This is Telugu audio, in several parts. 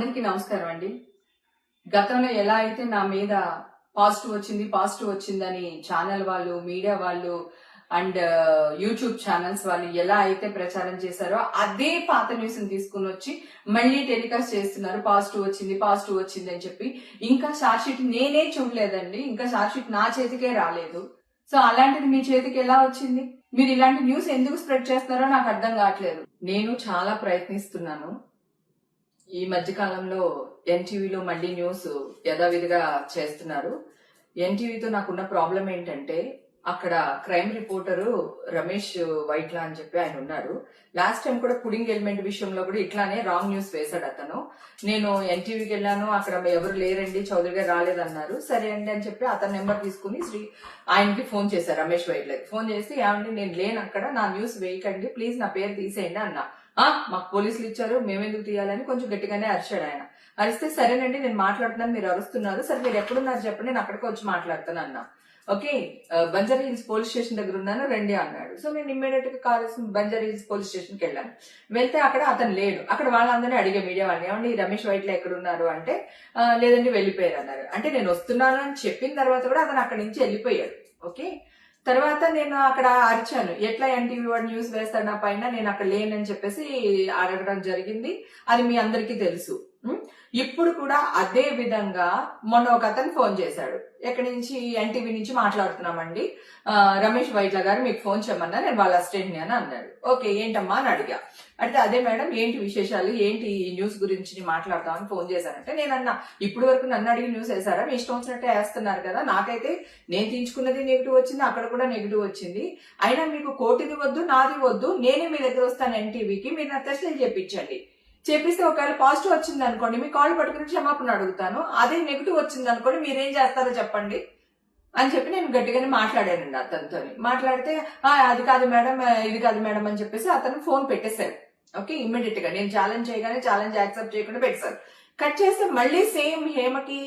అందరికీ నమస్కారం అండి. గతంలో ఎలా అయితే నా మీద పాజిటివ్ వచ్చిందని ఛానల్ వాళ్ళు, మీడియా వాళ్ళు అండ్ యూట్యూబ్ ఛానల్స్ వాళ్ళు ఎలా అయితే ప్రచారం చేశారో అదే పాత న్యూస్ ని తీసుకుని వచ్చి మళ్ళీ టెలికాస్ట్ చేస్తున్నారు. పాజిటివ్ వచ్చింది అని చెప్పి. ఇంకా ఛార్జ్ షీట్ నేనే చూడలేదండి. ఇంకా ఛార్జ్ షీట్ నా చేతికే రాలేదు. సో అలాంటిది మీ చేతికి ఎలా వచ్చింది? మీరు ఇలాంటి న్యూస్ ఎందుకు స్ప్రెడ్ చేస్తున్నారో నాకు అర్థం కావట్లేదు. నేను చాలా ప్రయత్నిస్తున్నాను. ఈ మధ్య కాలంలో ఎన్టీవీలో మళ్ళీ న్యూస్ యథావిధిగా చేస్తున్నారు. ఎన్టీవీతో నాకున్న ప్రాబ్లం ఏంటంటే అక్కడ క్రైమ్ రిపోర్టరు రమేష్ వైట్లా అని చెప్పి ఆయన ఉన్నారు. లాస్ట్ టైం కూడా పుడింగ్ ఎలిమెంట్ విషయంలో కూడా ఇట్లానే రాంగ్ న్యూస్ వేశాడు అతను. నేను ఎన్టీవీకి వెళ్ళాను, అక్కడ ఎవరు లేరండి, చౌదరి గారు రాలేదన్నారు. సరే అండి అని చెప్పి అతని నెంబర్ తీసుకుని ఆయనకి ఫోన్ చేశారు, రమేష్ వైట్లకి ఫోన్ చేసి, ఏమండి నేను లేను అక్కడ, నా న్యూస్ వేయకండి ప్లీజ్, నా పేరు తీసేయండి అన్నా. మాకు పోలీసులు ఇచ్చారు, మేమెందుకు తీయాలని కొంచెం గట్టిగానే అరిచాడు ఆయన. అరిస్తే సరేనండి నేను మాట్లాడుతున్నాను, మీరు అరుస్తున్నారు, సరే మీరు ఎక్కడున్నారు చెప్పండి, నేను అక్కడికి వచ్చి మాట్లాడుతాను అన్నా. Okay, Banjara hills police station దగ్గర ఉన్నాను రండి అన్నాడు. సో నేను ఇమ్మీడియట్ గా call Banjara hills police station కి వెళ్ళాను. వెళ్తే అక్కడ అతను లేడు. అక్కడ వాళ్ళందరినీ అడిగే మీడియా వాళ్ళని, ఏమండి రమేష్ వైట్ల ఎక్కడ ఉన్నారు అంటే లేదండి వెళ్ళిపోయారు అన్నారు. అంటే నేను వస్తున్నాను అని చెప్పిన తర్వాత కూడా అతను అక్కడి నుంచి వెళ్ళిపోయాడు. ఓకే, తర్వాత నేను అక్కడ అరిచాను, ఎట్లా ఎన్టీవీ వాడు న్యూస్ వేస్తాడు నా పైన, నేను అక్కడ లేనని చెప్పేసి అడగడం జరిగింది. అది మీ అందరికీ తెలుసు. ఇప్పుడు కూడా అదే విధంగా మొన్న ఒక అతను ఫోన్ చేశాడు, ఎక్కడి నుంచి, ఎన్టీవీ నుంచి మాట్లాడుతున్నామండి, రమేష్ వైట్ల గారు మీకు ఫోన్ చేయమన్నా, నేను వాళ్ళ అసిస్టెంట్ ని అని అన్నాడు. ఓకే ఏంటమ్మా అని అడిగా. అంటే అదే మేడం ఏంటి విశేషాలు, ఏంటి ఈ న్యూస్ గురించి మాట్లాడతామని ఫోన్ చేశానంటే నేను అన్నా, ఇప్పుడు వరకు నన్ను అడిగి న్యూస్ వేసారా, మీ ఇష్టం వచ్చినట్టే వేస్తున్నారు కదా, నాకైతే నేను తీయించుకున్నది నెగిటివ్ వచ్చింది, అక్కడ కూడా నెగిటివ్ వచ్చింది, అయినా మీకు కోటిది వద్దు నాది వద్దు, నేనే మీ దగ్గర వస్తాను ఎన్టీవీకి, మీరు నా టెస్టులు చేయించండి, చేపిస్తే ఒకవేళ పాజిటివ్ వచ్చింది అనుకోండి మీ కాల్ పట్టుకుని క్షమాపణ అడుగుతాను, అదే నెగిటివ్ వచ్చింది అనుకోండి మీరేం చేస్తారో చెప్పండి అని చెప్పి నేను గట్టిగానే మాట్లాడానండి అతనితో. మాట్లాడితే అది కాదు మేడం, ఇది కాదు మేడం అని చెప్పేసి అతను ఫోన్ పెట్టేశారు. ఓకే, ఇమ్మీడియట్ గా నేను ఛాలెంజ్ చేయగానే ఛాలెంజ్ యాక్సెప్ట్ చేయకుండా పెట్టేశారు. కట్ చేస్తే మళ్ళీ సేమ్ హేమకి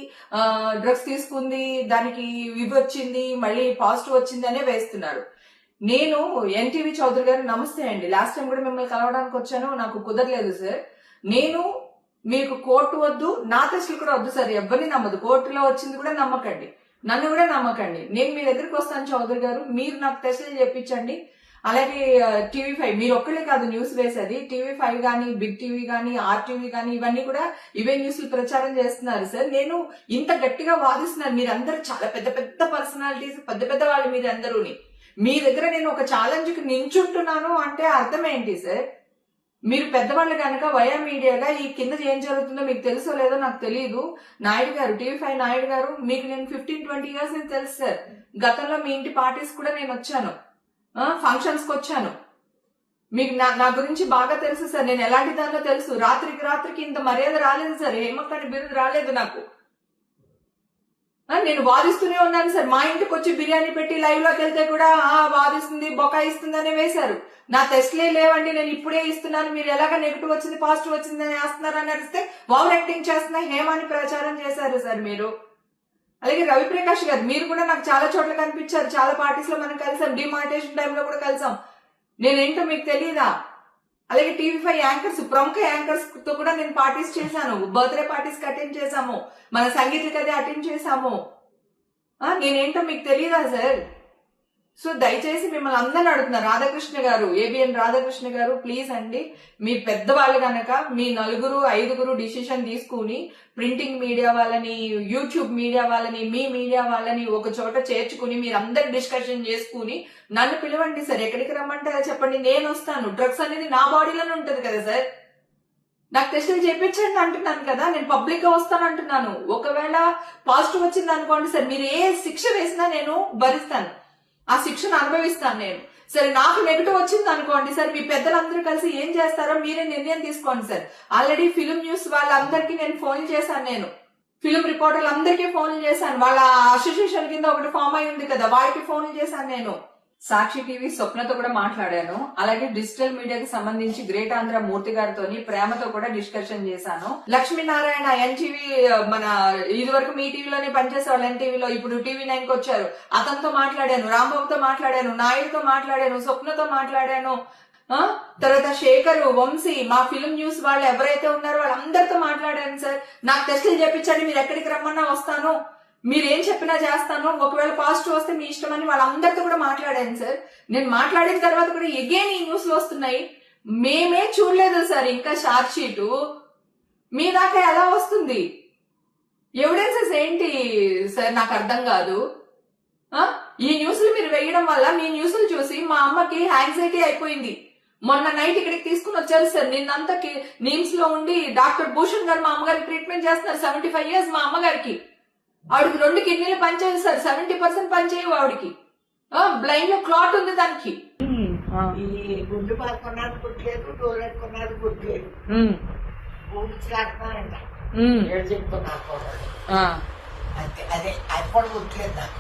డ్రగ్స్ తీసుకుంది, దానికి ఇవి వచ్చింది, మళ్ళీ పాజిటివ్ వచ్చింది అనే వేస్తున్నారు. నేను ఎన్టీవీ చౌదరి గారు నమస్తే అండి, లాస్ట్ టైం కూడా మిమ్మల్ని కలవడానికి వచ్చాను, నాకు కుదరలేదు సార్, నేను మీకు కోర్టు వద్దు, నా టెస్టులు కూడా వద్దు సార్, ఎవరిని నమ్మదు, కోర్టులో వచ్చింది కూడా నమ్మకండి, నన్ను కూడా నమ్మకండి, నేను మీ దగ్గరికి వస్తాను చౌదరి గారు, మీరు నాకు టెస్టులు చెప్పించండి. అలాగే టీవీ5 మీరు ఒక్కళ్ళే కాదు న్యూస్ వేసేది, టీవీ5 గానీ, బిగ్ టీవీ గానీ, ఆర్టీవీ గానీ, ఇవన్నీ కూడా ఇవే న్యూస్లు ప్రచారం చేస్తున్నారు సార్. నేను ఇంత గట్టిగా వాదిస్తున్నాను, మీరందరూ చాలా పెద్ద పెద్ద పర్సనాలిటీస్, పెద్ద పెద్ద వాళ్ళు మీరందరూని, మీ దగ్గర నేను ఒక ఛాలెంజ్ కి నించుంటున్నాను అంటే అర్థం ఏంటి సార్? మీరు పెద్దవాళ్ళు కనుక వయా మీడియాగా ఈ కింద ఏం జరుగుతుందో మీకు తెలుసో లేదో నాకు తెలియదు. నాయుడు గారు, టీవీ5 నాయుడు గారు, మీకు నేను 15-20 ఇయర్స్ నేను తెలుసు సార్. గతంలో మీ ఇంటి పార్టీస్ కూడా నేను వచ్చాను, ఫంక్షన్స్ కి వచ్చాను, మీకు నా గురించి బాగా తెలుసు సార్, నేను ఎలాంటి దానిలో తెలుసు. రాత్రికి ఇంత మర్యాద రాలేదు సార్, హేమక్కని బిరుదు రాలేదు నాకు. నేను వాదిస్తూనే ఉన్నాను సార్, మా ఇంటికి వచ్చి బిర్యానీ పెట్టి లైవ్ లోకి వెళ్తే కూడా వాదిస్తుంది, బొకాయిస్తుంది అని వేశారు. నా టెస్ట్లే లేవండి, నేను ఇప్పుడే ఇస్తున్నాను, మీరు ఎలాగ నెగిటివ్ వచ్చింది పాజిటివ్ వచ్చింది అని వేస్తున్నారు అని అడిస్తే ఓవర్ యాక్టింగ్ చేస్తున్నా హేమాని ప్రచారం చేశారు సార్ మీరు. అలాగే రవిప్రకాష్ గారు, మీరు కూడా నాకు చాలా చోట్ల కనిపించారు, చాలా పార్టీస్ లో మనం కలిసాం, డిమార్టేషన్ టైంలో కూడా కలిసాం, నేనేంటో మీకు తెలియదా? అలాగే టీవీ5 యాంకర్స్, ప్రముఖ యాంకర్స్ తో కూడా నేను పార్టీస్ చేశాను, బర్త్డే పార్టీస్ కి అటెండ్ చేశాము, మన సంగీతకి అదే అటెండ్ చేశాము, నేనేంటో మీకు తెలియదా సార్? సో దయచేసి మిమ్మల్ని అందరిని అడుగుతున్నారు, రాధాకృష్ణ గారు, ఏబిఎన్ రాధాకృష్ణ గారు, ప్లీజ్ అండి, మీ పెద్దవాళ్ళు కనుక మీ 4-5 డిసిషన్ తీసుకుని ప్రింటింగ్ మీడియా వాళ్ళని, యూట్యూబ్ మీడియా వాళ్ళని, మీ మీడియా వాళ్ళని ఒక చోట చేర్చుకుని మీరందరు డిస్కషన్ చేసుకుని నన్ను పిలవండి సార్, ఎక్కడికి రమ్మంటారో చెప్పండి, నేను వస్తాను. డ్రగ్స్ అనేది నా బాడీలోనే ఉంటది కదా సార్, నాకు టెస్టులు చేయించండి అంటున్నాను కదా, నేను పబ్లిక్ గా వస్తాను అంటున్నాను. ఒకవేళ పాజిటివ్ వచ్చింది అనుకోండి సార్, మీరు ఏ శిక్ష వేసినా నేను భరిస్తాను, ఆ శిక్షను అనుభవిస్తాను నేను. సరే నాకు నెగిటివ్ వచ్చింది అనుకోండి సార్, మీ పెద్దలందరూ కలిసి ఏం చేస్తారో మీరే నిర్ణయం తీసుకోండి సార్. ఆల్రెడీ ఫిలిం న్యూస్ వాళ్ళందరికీ నేను ఫోన్ చేశాను, నేను ఫిలిం రిపోర్టర్లు అందరికీ ఫోన్లు చేశాను, వాళ్ళ అసోసియేషన్ కింద ఒకటి ఫామ్ అయి ఉంది కదా, వారికి ఫోన్లు చేశాను నేను. సాక్షి టీవీ స్వప్నతో కూడా మాట్లాడాను. అలాగే డిజిటల్ మీడియాకి సంబంధించి గ్రేట్ ఆంధ్ర మూర్తి గారితో ప్రేమతో కూడా డిస్కషన్ చేశాను. లక్ష్మీనారాయణ ఎన్టీవీ, మన ఇది వరకు మీ టీవీలోనే పనిచేసేవాళ్ళు ఎన్టీవీలో, ఇప్పుడు టీవీ9 కి వచ్చారు, అతనితో మాట్లాడాను, రాంబాబుతో మాట్లాడాను, నాయుడుతో మాట్లాడాను, స్వప్నతో మాట్లాడాను, తర్వాత శేఖర్, వంశీ, మా ఫిల్మ్ న్యూస్ వాళ్ళు ఎవరైతే ఉన్నారో వాళ్ళందరితో మాట్లాడాను సార్. నాకు టెస్టులు చేయించండి, మీరు ఎక్కడికి రమ్మన్నా వస్తాను, మీరు ఏం చెప్పినా చేస్తాను, ఒకవేళ పాజిటివ్ వస్తే మీ ఇష్టం అని వాళ్ళందరితో కూడా మాట్లాడాను సార్. నేను మాట్లాడిన తర్వాత కూడా ఎగైన్ ఈ న్యూస్ లో వస్తున్నాయి. మేమే చూడలేదు సార్ ఇంకా షార్ట్ షీటు, మీ దాకా ఎలా వస్తుంది? ఎవిడెన్సెస్ ఏంటి సార్ నాకు అర్థం కాదు. ఈ న్యూస్లు మీరు వేయడం వల్ల మీ న్యూస్లు చూసి మా అమ్మకి యాంగ్జైటీ అయిపోయింది. మొన్న నైట్ ఇక్కడికి తీసుకుని వచ్చారు సార్. నిన్నంతా నీమ్స్ లో ఉండి డాక్టర్ భూషణ్ గారు మా అమ్మగారికి ట్రీట్మెంట్ చేస్తున్నారు. 75 years మా అమ్మగారికి. ఆవిడకి 2 కిడ్నీలు పనిచేయదు సార్, 70% పనిచేయవు ఆవిడకి. బ్లైండ్ లో క్లాట్ ఉంది దానికి. ఈ గుడ్డు పడుకున్నది గుట్లేదు, డోర్ పెట్టుకున్నది గుట్లేదు, ఊడ్చిలాడుతున్నారంట. ఏడు చెప్తున్నారు అదే అప్పుడు గుట్లేదు నాకు.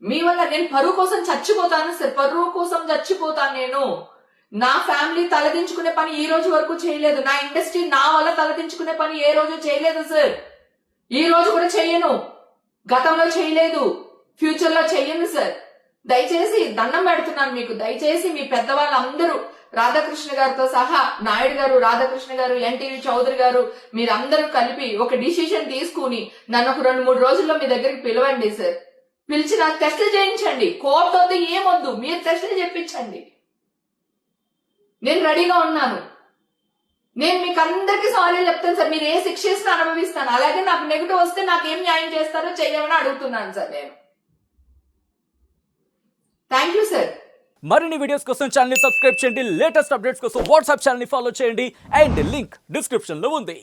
మీ వల్ల నేను పరువు కోసం చచ్చిపోతాను సార్, పరువు కోసం చచ్చిపోతాను నేను. నా ఫ్యామిలీ తలదించుకునే పని ఈ రోజు వరకు చేయలేదు. నా ఇండస్ట్రీ నా వల్ల తలదించుకునే పని ఏ రోజు చేయలేదు సార్. ఈ రోజు కూడా చెయ్యను, గతంలో చేయలేదు, ఫ్యూచర్ లో చెయ్యను సార్. దయచేసి దండం పెడుతున్నాను మీకు. దయచేసి మీ పెద్దవాళ్ళందరూ రాధాకృష్ణ గారితో సహా, నాయుడు గారు, రాధాకృష్ణ గారు, ఎన్టీవీ చౌదరి గారు, మీరందరూ కలిపి ఒక డిసిషన్ తీసుకుని నన్ను ఒక 2-3 రోజుల్లో మీ దగ్గరికి పిలవండి సార్. పిలిచి నాకు టెస్టులు చేయించండి. కోర్టు వద్దు, ఏమొద్దు, మీరు టెస్టులు చేయించండి. నేను రెడీగా ఉన్నాను. నేను మీకు అందరికీ సారీ చెప్తాను సార్. మీరు ఏ శిక్ష ఇస్తే అనుభవిస్తాను. అలాగే నాకు నెగిటివ్ వస్తే నాకేం న్యాయం చేస్తారో చెయ్యమని అడుగుతున్నాను సార్ నేను. Thank you sir. మరిన్ని వీడియోస్ కోసం ఛానల్ ని సబ్స్క్రైబ్ చేయండి. లేటెస్ట్ అప్డేట్స్ కోసం వాట్సాప్ ఛానల్ ని ఫాలో చేయండి. అండ్ లింక్ డిస్క్రిప్షన్ లో ఉంది.